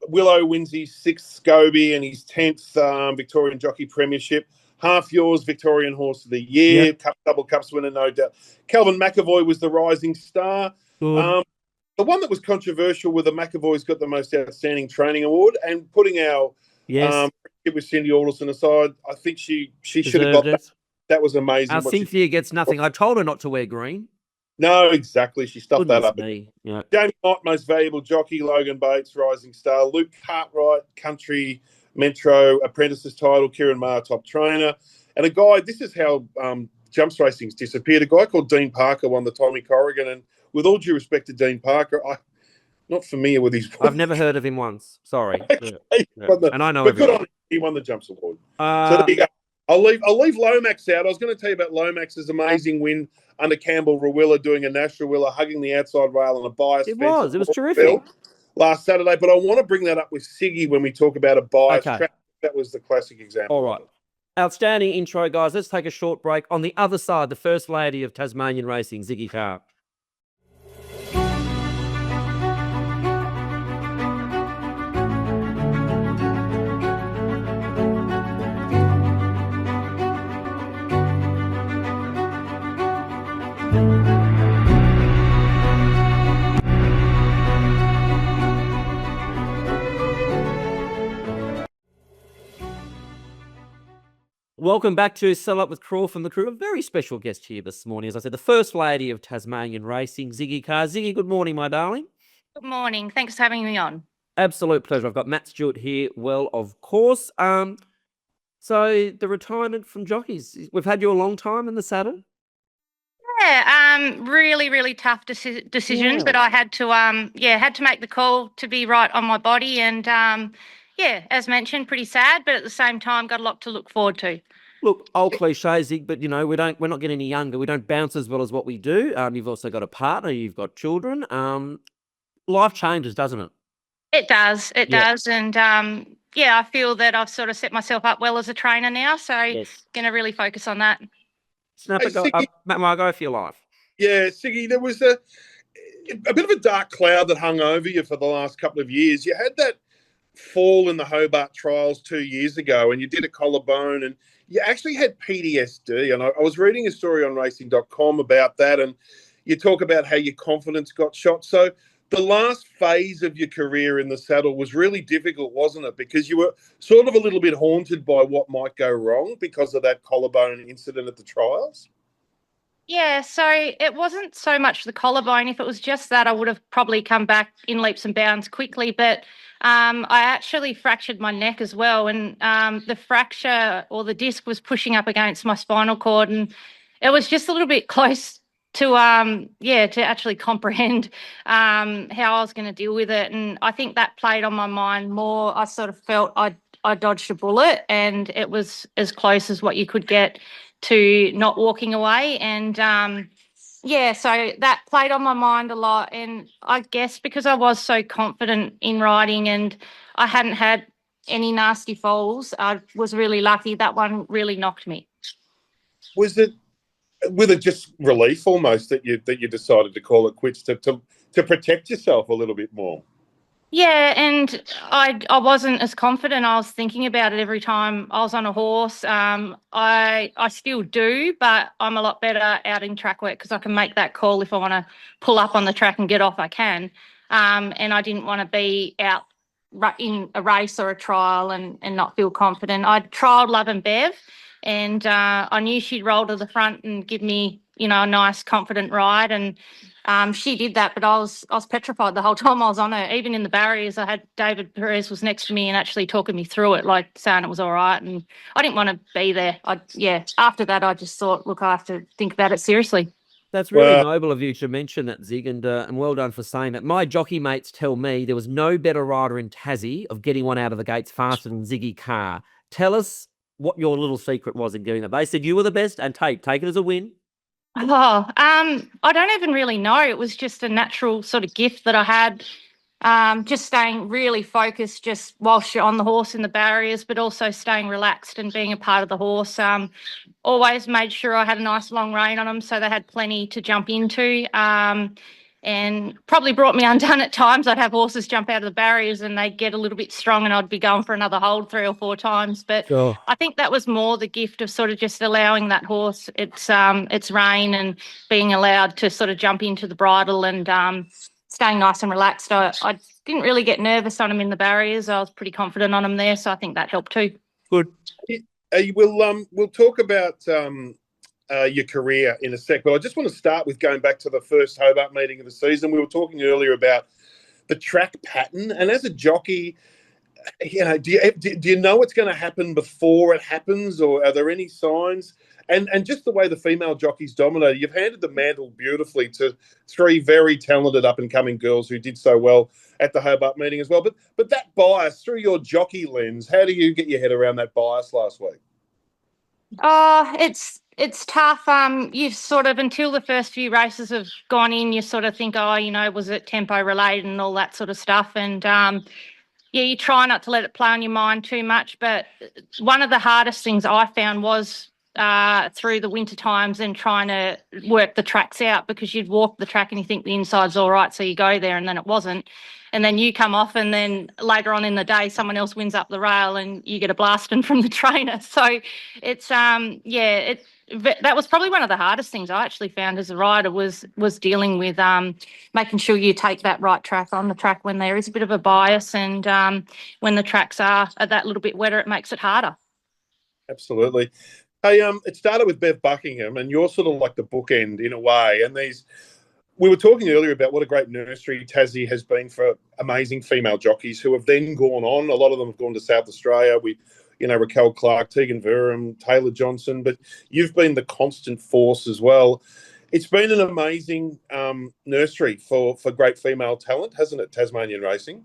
Willow wins his 6th Scobie and his 10th Victorian Jockey Premiership. Half Yours Victorian Horse of the Year. Yep. Double Cups winner, no doubt. Calvin McAvoy was the rising star. Good. The one that was controversial with the McAvoy's got the most outstanding training award, and putting our it was Cindy Alderson aside, I think she should have got that. That was amazing. Our Cynthia gets nothing. I told her not to wear green. No, exactly. She stuffed that up. Yeah. Jamie Mott, Most Valuable Jockey. Logan Bates, Rising Star. Luke Cartwright, Country Metro Apprentices title. Kieran Maher, Top Trainer. And a guy, this is how jumps racing's disappeared. A guy called Dean Parker won the Tommy Corrigan. And with all due respect to Dean Parker, I'm not familiar with his work. I've never heard of him once. Sorry. And I know but good on him. He won the Jumps Award. So there you go. I'll leave Lomax out. I was going to tell you about Lomax's amazing win under Campbell Rawilla, doing a Nash Rawilla, hugging the outside rail on a bias. It was terrific. Last Saturday, but I want to bring that up with Siggy when we talk about a bias track. That was the classic example. All right. Outstanding intro, guys. Let's take a short break. On the other side, the First Lady of Tasmanian Racing, Ziggy Carr. Welcome back to Sell Up with Crawf and the crew. A very special guest here this morning. As I said, the First Lady of Tasmanian Racing, Ziggy Carr. Ziggy, good morning, my darling. Good morning. Thanks for having me on. Absolute pleasure. I've got Matt Stewart here, well, of course. So the retirement from jockeys. We've had you a long time in the saddle. Yeah, really, really tough decisions, but I had to make the call to be right on my body, and as mentioned, pretty sad, but at the same time, got a lot to look forward to. Look, old cliche, Zig, but we're not getting any younger. We don't bounce as well as what we do. You've also got a partner. You've got children. Life changes, doesn't it? It does. It does, and I feel that I've sort of set myself up well as a trainer now, so going to really focus on that. Snapper, Matt, go for your life. Yeah, Siggy, there was a bit of a dark cloud that hung over you for the last couple of years. You had that fall in the Hobart trials 2 years ago, and you did a collarbone, and you actually had PTSD. And I was reading a story on racing.com about that, and you talk about how your confidence got shot. So the last phase of your career in the saddle was really difficult, wasn't it? Because you were sort of a little bit haunted by what might go wrong because of that collarbone incident at the trials. Yeah, so it wasn't so much the collarbone. If it was just that, I would have probably come back in leaps and bounds quickly. But I actually fractured my neck as well. And the fracture or the disc was pushing up against my spinal cord. And it was just a little bit close to actually comprehend how I was going to deal with it. And I think that played on my mind more. I sort of felt I dodged a bullet, and it was as close as what you could get to not walking away. And so that played on my mind a lot. And I guess because I was so confident in riding and I hadn't had any nasty falls, I was really lucky. That one really knocked me. Was it with it just relief almost that you decided to call it quits to protect yourself a little bit more? Yeah, and I wasn't as confident. I was thinking about it every time I was on a horse. I still do, but I'm a lot better out in track work because I can make that call if I want to pull up on the track and get off. I can, and I didn't want to be out in a race or a trial and not feel confident. I trialled Love and Bev, and I knew she'd roll to the front and give me, a nice confident ride, and she did that, but I was petrified the whole time I was on her. Even in the barriers, I had David Perez was next to me and actually talking me through it, like saying it was all right. And I didn't want to be there. After that, I just thought, look, I have to think about it seriously. That's really noble of you to mention that, Zig, and well done for saying that. My jockey mates tell me there was no better rider in Tassie of getting one out of the gates faster than Ziggy Carr. Tell us what your little secret was in doing that. They said you were the best, and take it as a win. I don't even really know. It was just a natural sort of gift that I had. Just staying really focused just whilst you're on the horse in the barriers, but also staying relaxed and being a part of the horse. Always made sure I had a nice long rein on them so they had plenty to jump into. And probably brought me undone at times. I'd have horses jump out of the barriers and they'd get a little bit strong and I'd be going for another hold 3 or 4 times. But Sure. I think that was more the gift of sort of just allowing that horse its rein and being allowed to sort of jump into the bridle and staying nice and relaxed. I didn't really get nervous on him in the barriers. I was pretty confident on him there, so I think that helped too. Good. We'll talk about your career in a sec, but I just want to start with going back to the first Hobart meeting of the season. We were talking earlier about the track pattern, and as a jockey, do you know what's going to happen before it happens, or are there any signs? And just the way the female jockeys dominated, you've handed the mantle beautifully to 3 very talented up-and-coming girls who did so well at the Hobart meeting as well. But that bias, through your jockey lens, how do you get your head around that bias last week? It's tough. You've sort of, until the first few races have gone in, you sort of think, was it tempo related and all that sort of stuff. And you try not to let it play on your mind too much. But one of the hardest things I found was through the winter times and trying to work the tracks out, because you'd walk the track and you think the inside's all right, so you go there and then it wasn't. And then you come off and then later on in the day someone else wins up the rail and you get a blasting from the trainer. So it's that was probably one of the hardest things I actually found as a rider was dealing with making sure you take that right track on the track when there is a bit of a bias, and when the tracks are that little bit wetter, it makes it harder. Absolutely. Hey, it started with Bev Buckingham, and you're sort of like the bookend in a way. And we were talking earlier about what a great nursery Tassie has been for amazing female jockeys who have then gone on. A lot of them have gone to South Australia. Raquel Clark, Tegan Verum, Taylor Johnson, but you've been the constant force as well. It's been an amazing nursery for great female talent, hasn't it, Tasmanian racing?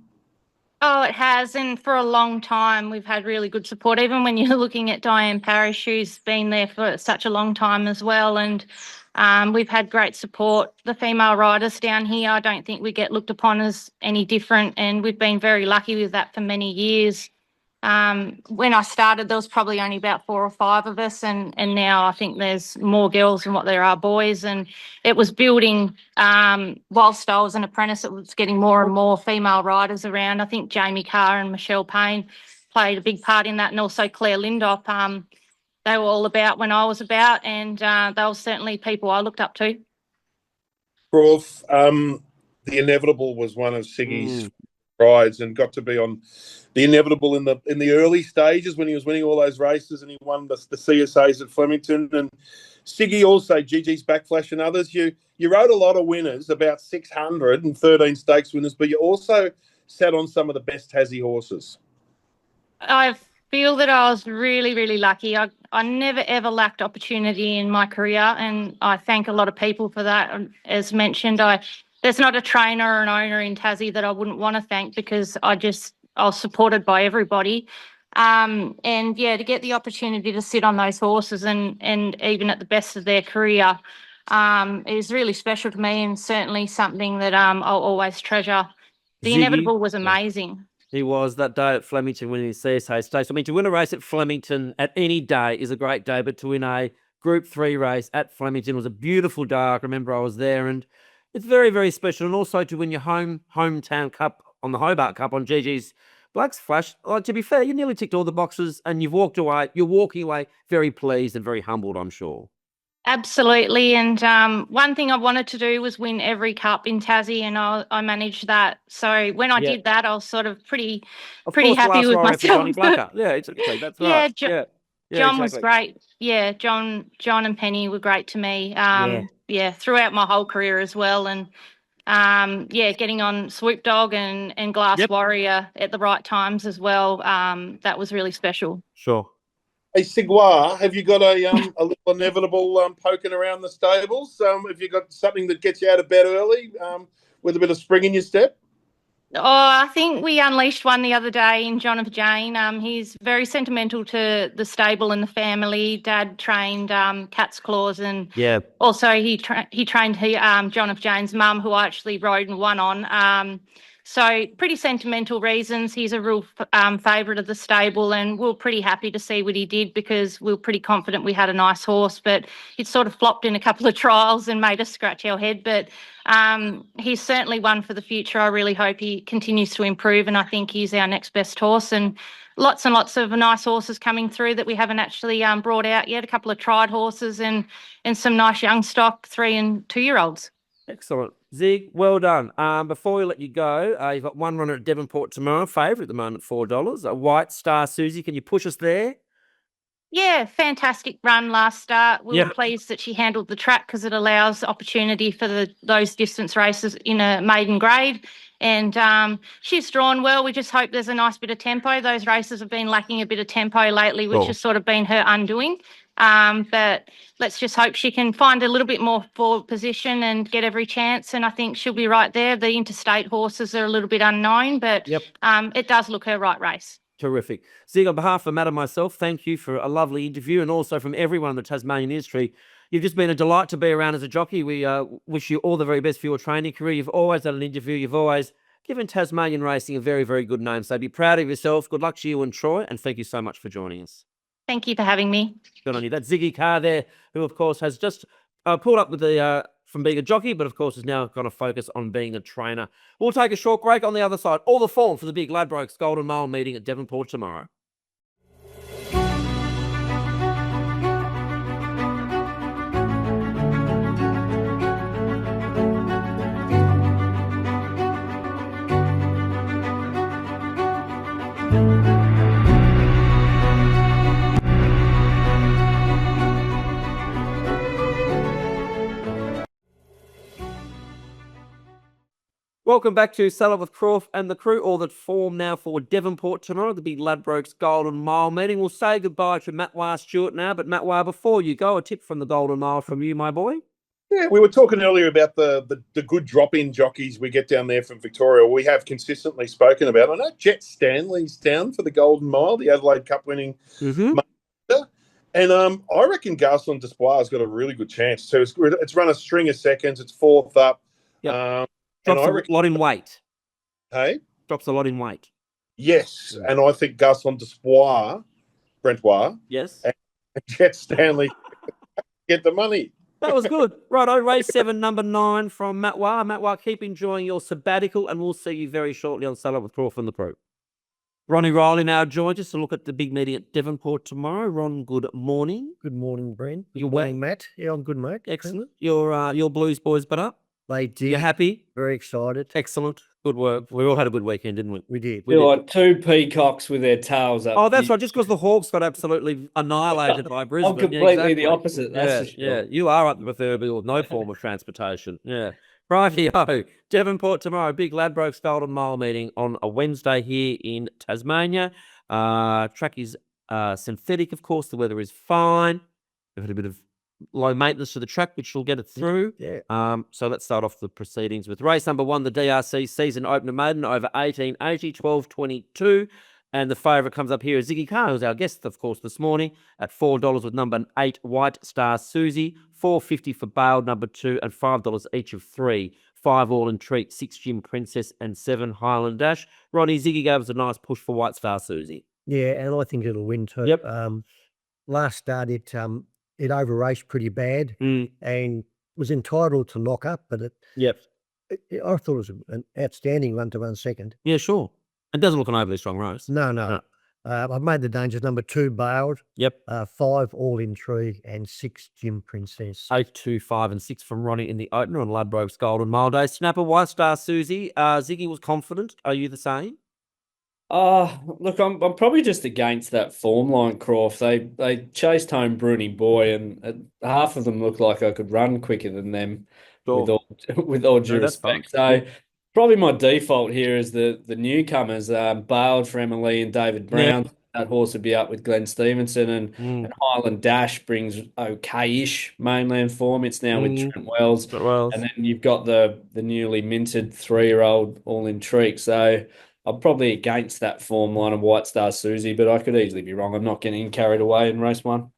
Oh, it has. And for a long time, we've had really good support. Even when you're looking at Diane Parish, who's been there for such a long time as well. And we've had great support. The female riders down here, I don't think we get looked upon as any different. And we've been very lucky with that for many years. When I started, there was probably only about 4 or 5 of us, and now I think there's more girls than what there are boys. And it was building whilst I was an apprentice. It was getting more and more female riders around. I think Jamie Carr and Michelle Payne played a big part in that, and also Claire Lindop. They were all about when I was about, and they were certainly people I looked up to. Crawf, the Inevitable was one of Siggy's rides, and got to be on the Inevitable in the early stages when he was winning all those races, and he won the CSAs at Flemington. And Siggy also, Gigi's Backflash and others. You rode a lot of winners, about 613 stakes winners, but you also sat on some of the best Tassie horses. I feel that I was really, really lucky. I never, ever lacked opportunity in my career, and I thank a lot of people for that. As mentioned, there's not a trainer or an owner in Tassie that I wouldn't want to thank, because I was supported by everybody. To get the opportunity to sit on those horses and even at the best of their career is really special to me, and certainly something that I'll always treasure. The Ziggy, Inevitable was amazing. He was that day at Flemington winning his CSA stakes. I mean, to win a race at Flemington at any day is a great day, but to win a Group 3 race at Flemington. It was a beautiful dark. I remember I was there, and it's very, very special. And also to win your hometown cup on the Hobart Cup on GG's Blacks Flash. To be fair, you nearly ticked all the boxes, and you're walking away very pleased and very humbled, I'm sure. Absolutely. And one thing I wanted to do was win every cup in Tassie, and I managed that. So when I did that, I was sort of pretty happy with myself. Johnny Blacker. Yeah, exactly. That's right. John was great. Yeah, John and Penny were great to me. Throughout my whole career as well. And getting on Swoop Dog and Glass Warrior at the right times as well. That was really special. Sure. Hey, Sigua, have you got a little inevitable poking around the stables? Have you got something that gets you out of bed early with a bit of spring in your step? Oh, I think we unleashed one the other day in John of Jane. He's very sentimental to the stable and the family. Dad trained Cat's Claws, and also he trained John of Jane's mum, who I actually rode and won on. So pretty sentimental reasons. He's a real favourite of the stable, and we were pretty happy to see what he did because we were pretty confident we had a nice horse, but it sort of flopped in a couple of trials and made us scratch our head. But he's certainly one for the future. I really hope he continues to improve, and I think he's our next best horse. And lots of nice horses coming through that we haven't actually brought out yet. A couple of tried horses and some nice young stock 3 and 2 year olds. Excellent. Zig, well done. Before we let you go, you've got one runner at Devonport tomorrow, favourite at the moment, $4. A White Star Susie. Can you push us there? Yeah, fantastic run last start. We were pleased that she handled the track because it allows opportunity for those distance races in a maiden grade. And she's drawn well. We just hope there's a nice bit of tempo. Those races have been lacking a bit of tempo lately, which has sort of been her undoing. But let's just hope she can find a little bit more forward position and get every chance. And I think she'll be right there. The interstate horses are a little bit unknown, but it does look her right race. Terrific. Zig, on behalf of Matt and myself, thank you for a lovely interview, and also from everyone in the Tasmanian industry. You've just been a delight to be around as a jockey. We wish you all the very best for your training career. You've always done an interview. You've always given Tasmanian racing a very, very good name. So be proud of yourself. Good luck to you and Troy, and thank you so much for joining us. Thank you for having me. Good on you. That's Ziggy Carr there, who, of course, has just pulled up with the from being a jockey, but, of course, is now going to focus on being a trainer. We'll take a short break. On the other side, all the form for the big Ladbrokes Golden Mile meeting at Devonport tomorrow. Welcome back to Saddle with Crawf and the crew, all that form now for Devonport tomorrow, the big Ladbrokes Golden Mile meeting. We'll say goodbye to Matt Stewart now, but Matt, before you go, a tip from the Golden Mile from you, my boy. Yeah, we were talking earlier about the good drop-in jockeys we get down there from Victoria. We have consistently spoken about. I know Jet Stanley's down for the Golden Mile, the Adelaide Cup winning. And I reckon Garcon Despoir's got a really good chance. So it's run a string of seconds. It's fourth up. Drops a lot in weight. Hey? Drops a lot in weight. Yes. And I think Garcon Despoir, Brentois, and Jet Stanley get the money. That was good. Righto, race 7, number 9 from Matt Wah. Matt Wah, keep enjoying your sabbatical, and we'll see you very shortly on Saddle with Crawf and the Pro. Ronnie Riley now joins us to look at the big meeting at Devonport tomorrow. Ron, good morning. Good morning, Brent. You're well, Matt. Yeah, I'm good, mate. Excellent. Your Blues boys but up? They did. You happy? Very excited. Excellent. Good work. We all had a good weekend, didn't we? We did. We're like 2 peacocks with their tails up. Oh, that's right. Just because the Hawks got absolutely annihilated by Brisbane. I'm completely the opposite. That's for sure. Yeah, you are up the proverbial no form of transportation. Yeah. Righty-ho. Devonport tomorrow. Big Ladbrokes Golden Mile meeting on a Wednesday here in Tasmania. Track is synthetic, of course. The weather is fine. We've had a bit of low maintenance to the track, which will get it through. So let's start off the proceedings with race number 1, the DRC season opener maiden over 1880, 12.22. And the favourite comes up here is Ziggy Carr, who's our guest, of course, this morning at $4 with number 8, White Star Susie, $4.50 for Bale, number 2, and $5 each of 3. 5 All in Treat, 6 Jim Princess, and 7 Highland Dash. Ronnie, Ziggy gave us a nice push for White Star Susie. Yeah, and I think it'll win too. Yep. Last start, it it over-raced pretty bad and was entitled to knock up, but I thought it was an outstanding run to run second. Yeah, sure. It doesn't look an overly strong race. No. I've made the dangers. Number 2, Bailed. Yep. 5, All Intrigue, and 6, Gym Princess. 8, 2, 5, and 6 from Ronnie in the opener on Ladbrokes Golden Mile Day. Snapper, White Star, Susie. Ziggy was confident. Are you the same? Look, I'm probably just against that form line, Crawf. They chased home Bruni Boy, and half of them look like I could run quicker than them. Sure. With all due respect. So probably my default here is the newcomers, Bailed for Emily and David Brown. Yeah. That horse would be up with Glenn Stevenson, and Highland Dash brings okay-ish mainland form. It's now with Trent Wells. And then you've got the newly minted 3-year-old All Intrigue. So I'm probably against that form line of White Star Susie, but I could easily be wrong. I'm not getting carried away in race 1.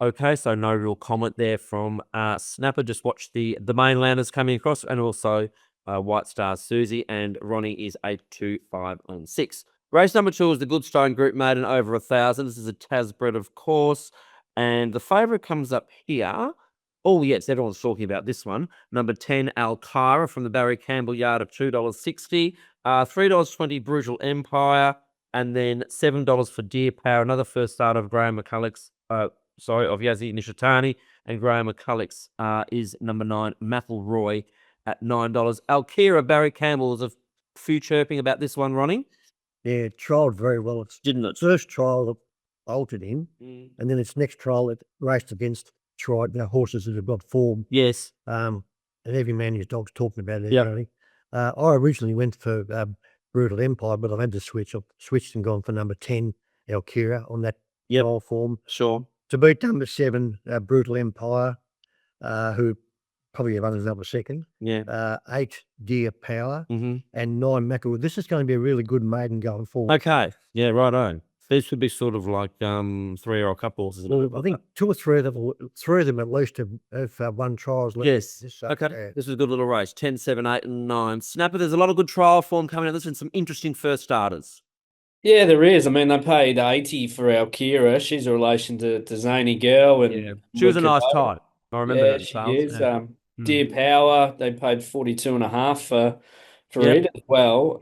Okay, so no real comment there from Snapper. Just watch the mainlanders coming across, and also White Star Susie, and Ronnie is 8, 2, 5, and 6. Race number 2 is the Goodstone Group Maiden over 1,000. This is a Tasbred, of course, and the favourite comes up here. Oh, yes, everyone's talking about this one. Number 10, Alcara from the Barry Campbell yard of $2.60. $3.20, Brutal Empire, and then $7 for Deer Power. Another first start of Graham McCulloch's, of Yazzie Nishitani, and Graham McCulloch's is number 9, McElroy at $9. Alkira, Barry Campbell, was a few chirping about this one, Ronnie. Yeah, it trialled very well. Didn't it? First trial that altered him, and then its next trial it raced against horses that have got form. Yes. And every man his dog's talking about it. Yeah. I originally went for Brutal Empire, but I've had to switch. I've switched and gone for number 10, Alkira, on that trial form. Sure. To beat number 7, Brutal Empire, who probably run as number 2nd. Yeah. 8, Deer Power, and 9, McElroy. This is going to be a really good maiden going forward. Okay. Yeah, right on. These would be sort of like 3-year-old cup horses. Well, I think 2 or 3 of them at least have won trials. Yes. Okay. This is a good little race. 10, 7, 8, and 9. Snapper, there's a lot of good trial form coming out. There's been some interesting first starters. Yeah, there is. I mean, they paid 80 for Alkira. She's a relation to Zany Girl. And she was a nice type. I remember that. She is. Deer Power, they paid 42.5 for it as well.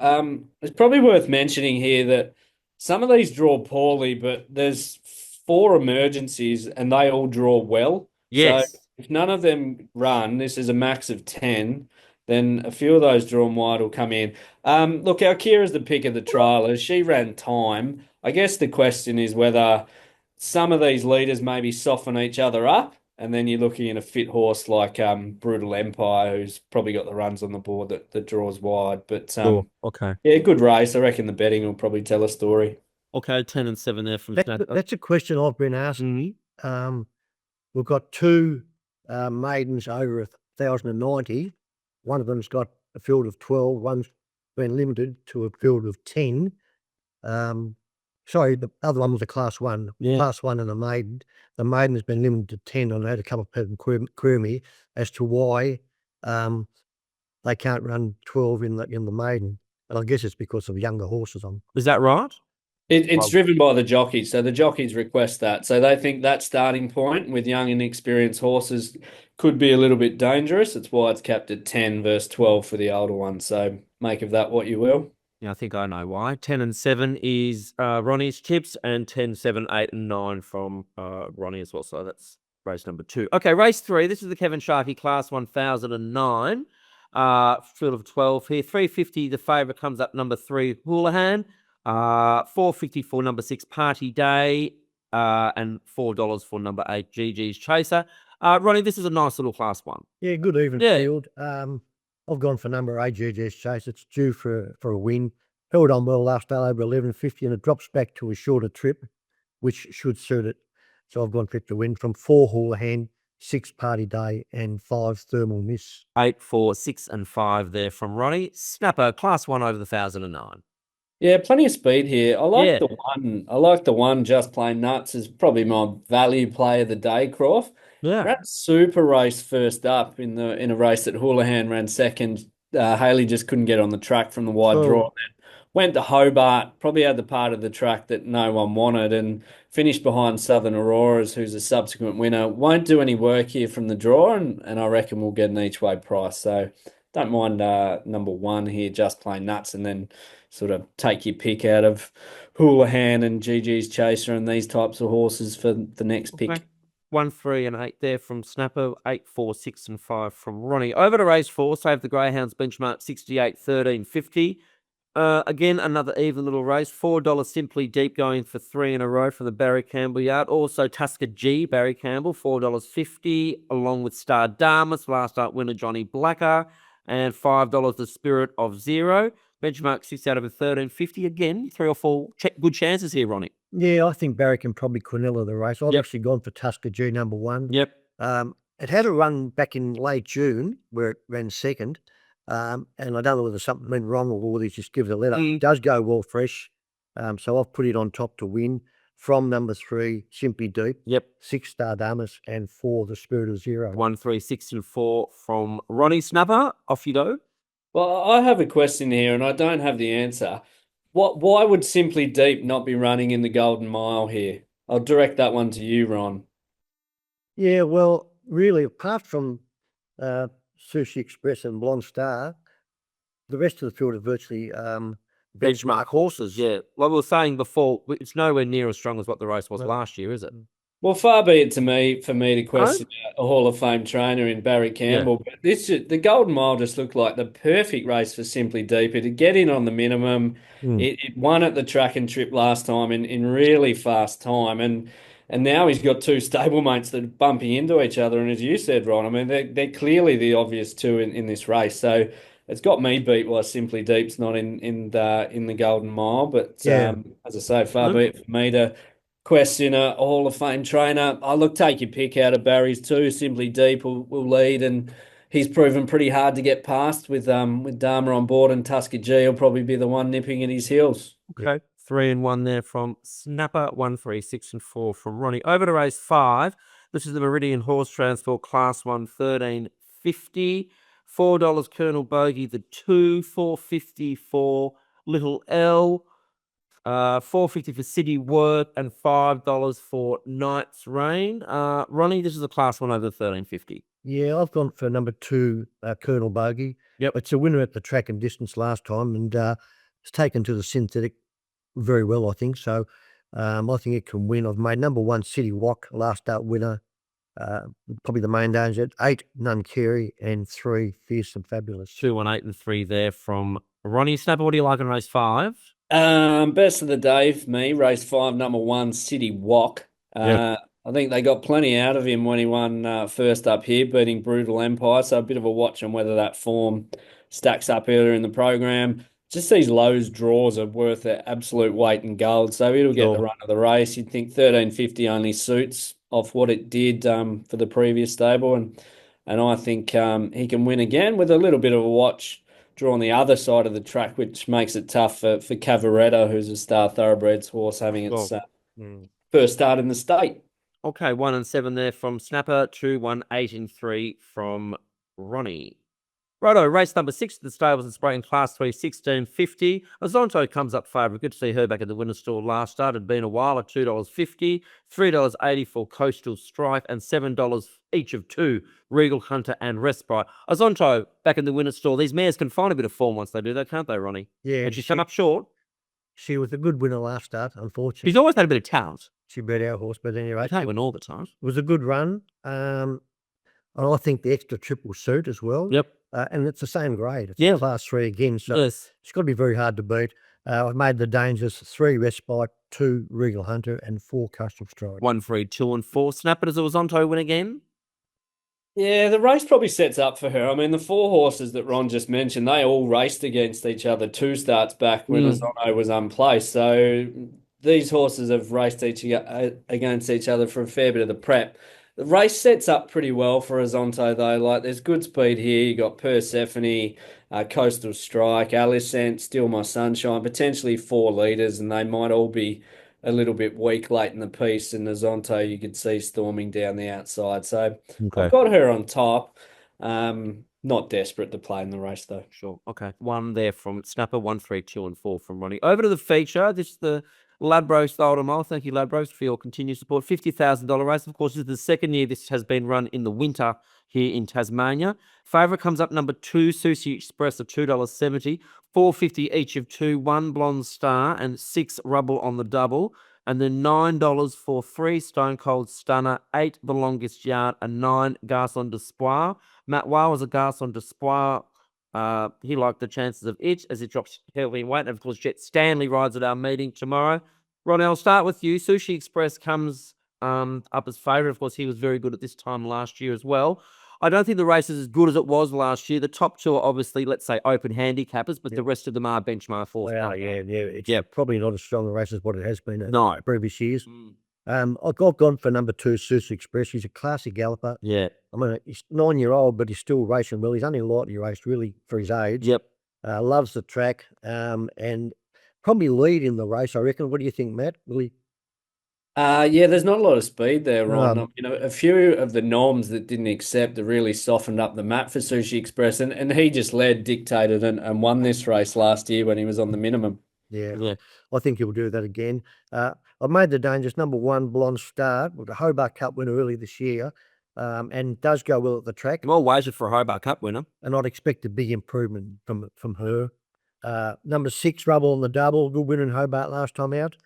It's probably worth mentioning here that some of these draw poorly, but there's 4 emergencies and they all draw well. Yes. So if none of them run, this is a max of 10, then a few of those drawn wide will come in. Look, Alkira's the pick of the trialers. She ran time. I guess the question is whether some of these leaders maybe soften each other up, and then you're looking at a fit horse like Brutal Empire, who's probably got the runs on the board that draws wide. But okay. Yeah, good race. I reckon the betting will probably tell a story. Okay, 10 and 7 there from That's a question I've been asked. We've got 2 maidens over 1,090. One of them's got a field of 12. One's been limited to a field of 10. Sorry, the other one was a class 1. Yeah. Class 1 and a maiden. The maiden has been limited to 10. I had a couple of people query me as to why they can't run 12 in the maiden. And I guess it's because of younger horses on. Is that right? It's driven by the jockeys. So the jockeys request that. So they think that starting point with young and inexperienced horses could be a little bit dangerous. It's why it's capped at 10 versus 12 for the older ones. So make of that what you will. Yeah, I think I know why. 10 and 7 is Ronnie's tips, and 10, 7, 8, and 9 from Ronnie as well. So that's race number 2. Okay, race 3. This is the Kevin Sharkey Class 1009. Field of 12 here. 350, the favourite comes up number 3, Houlihan. 4.50 for number 6, Party Day. And $4 for number 8, GG's Chaser. Ronnie, this is a nice little class 1. Yeah, good even field. I've gone for number 8, GG's Chaser. It's due for a win. Held on well last day over 11.50, and it drops back to a shorter trip, which should suit it. So I've gone for it to win from 4, Houlihan, 6, Party Day, and 5, Thermal Miss. 8, 4, 6, and 5 there from Ronnie. Snapper, class 1 over the 1009. Yeah, plenty of speed here. I like the one. I like the one. Just Plain Nuts is probably my value play of the day, Crawf. Yeah, ran super race first up in a race that Houlihan ran second. Haley just couldn't get on the track from the wide draw. Went to Hobart, probably had the part of the track that no one wanted, and finished behind Southern Auroras, who's a subsequent winner. Won't do any work here from the draw, and I reckon we'll get an each way price. So don't mind number one here, Just Plain Nuts, and then sort of take your pick out of Houlihan and GG's Chaser and these types of horses for the next pick. Okay. 1, 3, and 8 there from Snapper. 8, 4, 6, and 5 from Ronnie. Over to race 4. Save the Greyhounds benchmark 68, 13, 50. Again, another even little race. $4 Simply Deep going for 3 in a row from the Barry Campbell yard. Also Tusker G, Barry Campbell, $4.50, along with Star Damas, last up winner Johnny Blacker, and $5 The Spirit of Zero. Benchmark 6 out of a 13.50. Again, 3 or 4 good chances here, Ronnie. Yeah, I think Barry can probably Quinella the race. I've Yep. actually gone for Tusker G number 1. Yep. It had a run back in late June where it ran second. And I don't know whether something went wrong or whether he's just give it a let up. It does go well fresh. So I've put it on top to win from number 3, Simply Deep. Yep. 6 Star Damas and 4 The Spirit of Zero. 1, 3, 6, and 4 from Ronnie. Snapper. Off you go. Well, I have a question here, and I don't have the answer. Why would Simply Deep not be running in the Golden Mile here? I'll direct that one to you, Ron. Yeah, well, really, apart from Sushi Express and Blonde Star, the rest of the field are virtually benchmark horses. Yeah. Like we were saying before, it's nowhere near as strong as what the race was last year, is it? Well, far be it for me to question a Hall of Fame trainer in Barry Campbell. But the Golden Mile just looked like the perfect race for Simply Deep. It'd get in on the minimum. It won at the track and trip last time in really fast time. And now he's got 2 stablemates that are bumping into each other. And as you said, Ron, I mean, they're clearly the obvious 2 in this race. So it's got me beat why Simply Deep's not in the Golden Mile. But as I say, far be it for me to question a Hall of Fame trainer. Take your pick out of Barry's 2. Simply Deep will lead, and he's proven pretty hard to get past with Dharma on board, and Tusker G will probably be the one nipping at his heels. Okay. 3 and 1 there from Snapper. 1, 3, 6, and 4 from Ronnie. Over to race 5. This is the Meridian Horse Transport Class 1, 13.50. $4 Colonel Bogey, the 2, $4.50 for Little L. $4.50 for City Work, and $5 for Knight's Reign. Ronnie, this is a class 1 over 13.50. Yeah, I've gone for number 2, Colonel Bogey. Yep. It's a winner at the track and distance last time, and it's taken to the synthetic very well, I think. So I think it can win. I've made number 1, City Walk, last start winner. Probably the main danger. 8, None Carey, and 3, Fierce and Fabulous. 2, 1, 8, and 3 there from Ronnie. Snapper, what do you like in race 5? Best of the day for me, race 5, number 1, City Walk. I think they got plenty out of him when he won first up here, beating Brutal Empire. So a bit of a watch on whether that form stacks up earlier in the program. Just these Lowe's draws are worth their absolute weight in gold. So it'll get the run of the race. You'd think 13.50 only suits off what it did for the previous stable. And I think he can win again with a little bit of a watch draw on the other side of the track, which makes it tough for Cavaretta, who's a Star Thoroughbreds horse, having its first start in the state. Okay, 1 and 7 there from Snapper. 2, 1, 8, and 3 from Ronnie. Righto, race number 6 at the stables and spraying class 3, 16.50. Azonto comes up favourite. Good to see her back at the winner's stall last start. It'd been a while at $2.50, $3.80 for Coastal Strife, and $7 each of 2, Regal Hunter and Respite. Azonto back in the winner's stall. These mares can find a bit of form once they do that, can't they, Ronnie? Yeah. And she's come up short. She was a good winner last start, unfortunately. She's always had a bit of talent. She beat our horse, but anyway. She can't win all the time. It was a good run. And I think the extra trip will suit as well. Yep. And it's the same grade. It's class 3 again. So Yes. it's got to be very hard to beat. I've made the dangers 3 Respite, 2 Regal Hunter, and 4 Custom Strike. 1, 3, 2, and 4. Snapper, does Azonto win again? Yeah, the race probably sets up for her. I mean, the 4 horses that Ron just mentioned, they all raced against each other 2 starts back when Azonto was unplaced. So these horses have raced against each other for a fair bit of the prep. The race sets up pretty well for Azonto, though. Like, there's good speed here. You got Persephone, Coastal Strike, Alicent, Still My Sunshine, potentially 4 leaders, and they might all be a little bit weak late in the piece. And Azonto, you could see storming down the outside. So I've got her on top. Not desperate to play in the race, though. Sure. Okay. One there from Snapper, 1, 3, 2, and 4 from Ronnie. Over to the feature. This is the Ladbrokes Golden Mile. Thank you, Ladbrokes, for your continued support. $50,000 race. Of course, this is the second year this has been run in the winter here in Tasmania. Favourite comes up number 2, Sushi Express of $2.70. $4.50 each of 2, 1 Blonde Star and 6 Rubble on the double. And then $9 for 3 Stone Cold Stunner, 8 The Longest Yard, and 9 Garçon d'Espoir. Matt Wow was a Garçon d'Espoir. He liked the chances of it as it drops heavily in weight. And of course, Jet Stanley rides at our meeting tomorrow. Ron, I'll start with you. Sushi Express comes up as favourite. Of course, he was very good at this time last year as well. I don't think the race is as good as it was last year. The top two are obviously, let's say, open handicappers, but the rest of them are benchmark force. Well, yeah. It's probably not as strong a race as what it has been in previous years. I've gone for number 2, Sushi Express. He's a classic galloper. Yeah. I mean, he's 9-year-old, but he's still racing well. He's only lightly raced, really, for his age. Yep. Loves the track and probably lead in the race, I reckon. What do you think, Matt? Will he? Yeah, there's not a lot of speed there, Ron. A few of the noms that didn't accept have really softened up the map for Sushi Express, and he just led, dictated, and won this race last year when he was on the minimum. Yeah. I think he'll do that again. I've made the Dangers number 1, Blonde Star, with the Hobart Cup winner early this year, and does go well at the track. Well wagered for a Hobart Cup winner. And I'd expect a big improvement from her. Number 6, Rubble on the double, good winner in Hobart last time out.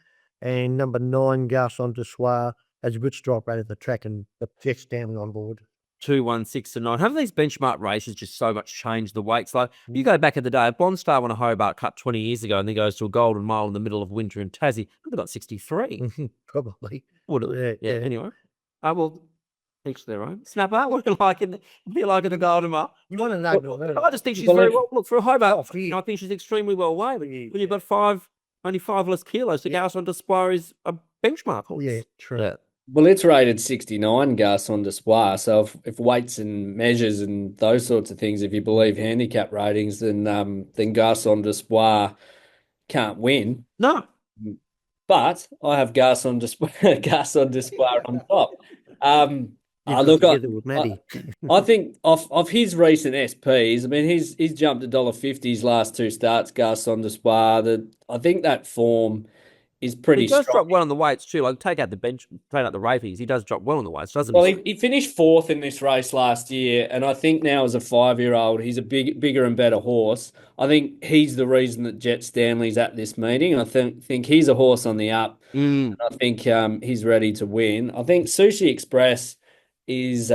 And number 9, Garçon d'Espoir, has a good strike rate at the track, and the Jet Stanley on board. 2, 1, 6, and 9. Haven't these benchmark races just so much changed the weights? Like, you go back in the day, Blonde Star won a Hobart Cup 20 years ago and then goes to a Golden Mile in the middle of winter in Tassie. They've got 63. Probably. Would it? Yeah. Anyway. Well, each their own. Snapper, what do you like in the Golden Mile? You want to know? I just think she's very well. Look, for a Hobart, I think she's extremely well weighed. When you've got only 5 less kilos, the Garçon d'Espoir is a benchmark. Oh, yeah, true. Yeah. Well, it's rated 69, Garçon d'Espoir. So if weights and measures and those sorts of things, if you believe handicap ratings, then Garçon d'Espoir can't win. No. But I have Garçon d'Espoir on top. I think of his recent SPs, I mean, he's jumped $1.50 his last 2 starts, Garçon d'Espoir. I think that form is pretty strong. He does drop well on the weights too. Like, take out the ratings. He does drop well on the weights, doesn't he? Well, he finished 4th in this race last year, and I think now as a 5-year-old, he's a bigger and better horse. I think he's the reason that Jet Stanley's at this meeting. I think he's a horse on the up. And I think he's ready to win. I think Sushi Express is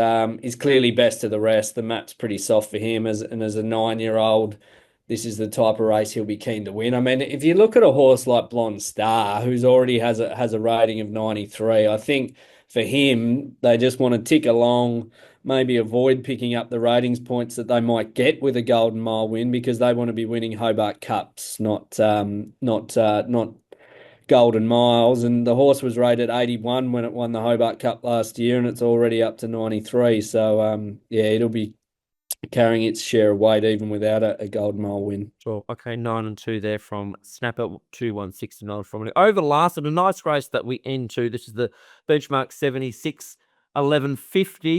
clearly best of the rest. The map's pretty soft for him, as a 9-year-old. This is the type of race he'll be keen to win. I mean, if you look at a horse like Blonde Star, who's already has a rating of 93, I think for him, they just want to tick along, maybe avoid picking up the ratings points that they might get with a Golden Mile win, because they want to be winning Hobart Cups, not Golden Miles. And the horse was rated 81 when it won the Hobart Cup last year, and it's already up to 93. So, it'll be carrying its share of weight even without a Golden Mile win. Sure. Okay, 9 and 2 there from Snapper, 2, 1, 6 and 9 from it. Over the last, and a nice race that we end to. This is the benchmark 76, 11.50,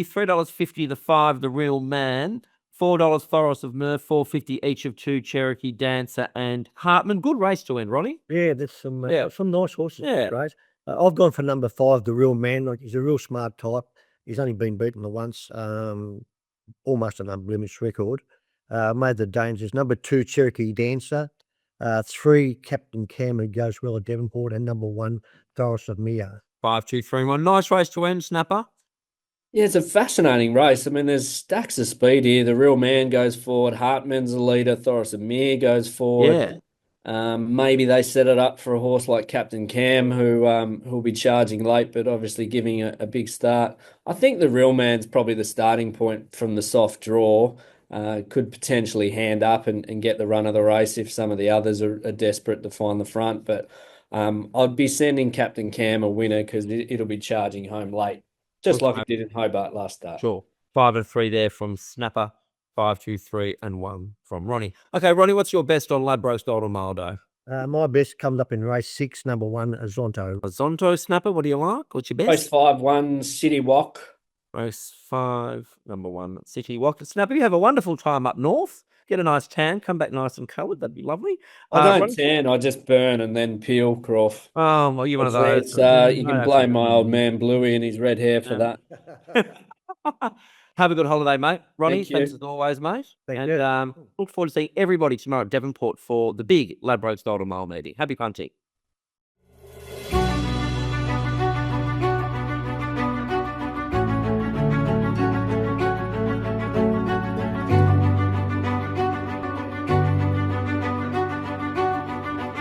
$3.50 the 5, the Real Man, $4 Thoros of Murph, $4.50 each of 2, Cherokee Dancer and Hartman. Good race to end, Ronnie. Yeah, there's some nice horses. Yeah, right. I've gone for number 5, the Real Man. Like, he's a real smart type. He's only been beaten once. Almost an unblemished record. Made the Dangers. Number 2, Cherokee Dancer. 3, Captain Cam, who goes well at Devonport, and number 1, Thoros of Mio. 5, 2, 3, 1. Nice race to end, Snapper. Yeah, it's a fascinating race. I mean, there's stacks of speed here. The Real Man goes forward. Hartman's the leader. Thoros of Mio goes forward. Yeah. Maybe they set it up for a horse like Captain Cam, who'll be charging late, but obviously giving a big start. I think the Real Man's probably the starting point from the soft draw. Could potentially hand up and get the run of the race if some of the others are desperate to find the front. But I'd be sending Captain Cam a winner, because it'll be charging home late, just like it did in Hobart last start. Sure. 5 and 3 there from Snapper. 5, 2, 3 and 1 from Ronnie. Okay, Ronnie, what's your best on Ladbrokes Golden Mile Day? My best comes up in race 6, number 1, Azonto. Azonto, Snapper, what do you like? What's your best? Race 5, 1, City Walk. Race 5, number 1, City Walk. Snapper, you have a wonderful time up north. Get a nice tan, come back nice and coloured. That'd be lovely. I don't Ronnie- tan, I just burn and then peel, Crawf. Oh, well, you're one of It's, those. you can blame my old man Bluey and his red hair for that. Have a good holiday, mate. Ronnie, Thank you. thanks as always, mate. Thank and you. look forward to seeing everybody tomorrow at Devonport for the big Ladbrokes Golden Mile meeting. Happy punting.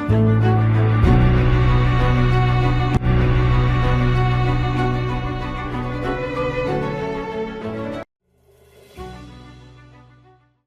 Thank you.